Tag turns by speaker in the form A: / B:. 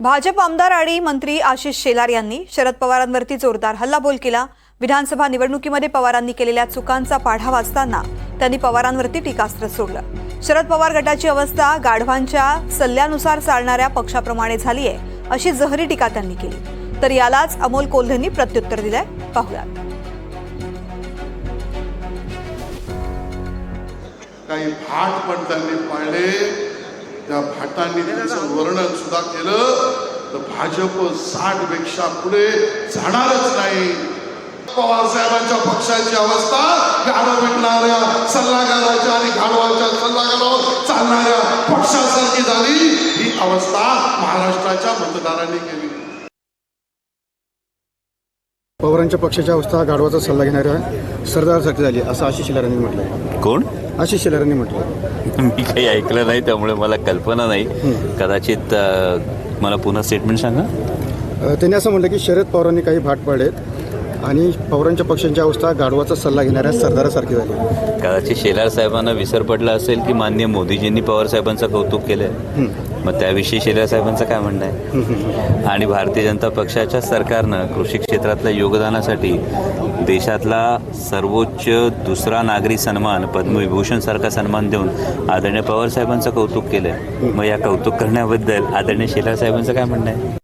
A: भाजप आमदार आणि मंत्री आशिष शेलार यांनी शरद पवारांवरती जोरदार हल्लाबोल केला। विधानसभा निवडणुकीमध्ये पवारांनी केलेल्या चुकांचा पाढा वाचताना त्यांनी पवारांवरती टीकास्त्र सोडलं। शरद पवार गटाची अवस्था गाढवांच्या सल्ल्यानुसार चालणाऱ्या पक्षाप्रमाणे झाली आहे अशी जहरी टीका त्यांनी केली। तर यालाच अमोल कोल्हेंनी प्रत्युत्तर दिलंय, पाहूयात।
B: काही भाट पण त्यांनी पाळले, त्या भाटांनी त्यांचं वर्णन सुद्धा केलं तर भाजप 60 पेक्षा पुढे जाणारच नाही। पवार साहेबांच्या पक्षाची अवस्था गाढव विकणाऱ्या सल्लागाराच्या आणि गाढवाच्या सल्लागारावर चालणाऱ्या पक्षासारखी झाली। ही अवस्था महाराष्ट्राच्या मतदारांनी केली।
C: पवारांच्या पक्षाची अवस्था गाढवाचा सल्ला घेणाऱ्या सरदारासारखी झाली असं आशिष शेलार यांनी म्हटलं।
D: कोण?
C: आशिष शेलार यांनी म्हटलं।
D: मी काही ऐकलं नाही, त्यामुळे मला कल्पना नाही। कदाचित मला पुन्हा स्टेटमेंट सांगा।
C: त्यांनी असं म्हटलं की शरद पवारांनी काही भाट पाडलेत आणि पवारांच्या पक्षाची अवस्था गाढवाचा सल्ला घेणाऱ्या सरदारासारखी झाली।
D: कदाचित शेलार साहेबांना विसर पडला असेल की माननीय मोदीजींनी पवार साहेबांचं कौतुक केलंय, मग त्याविषयी शेलार साहेबांचं काय म्हणणं आहे? आणि भारतीय जनता पक्षाच्या सरकारनं कृषी क्षेत्रातल्या योगदानासाठी देशातला सर्वोच्च दुसरा नागरी सन्मान पद्मविभूषण सारखा सन्मान देऊन आदरणीय पवार साहेबांचं कौतुक केलंय। मग या कौतुक करण्याबद्दल आदरणीय शेलार साहेबांचं काय म्हणणं आहे?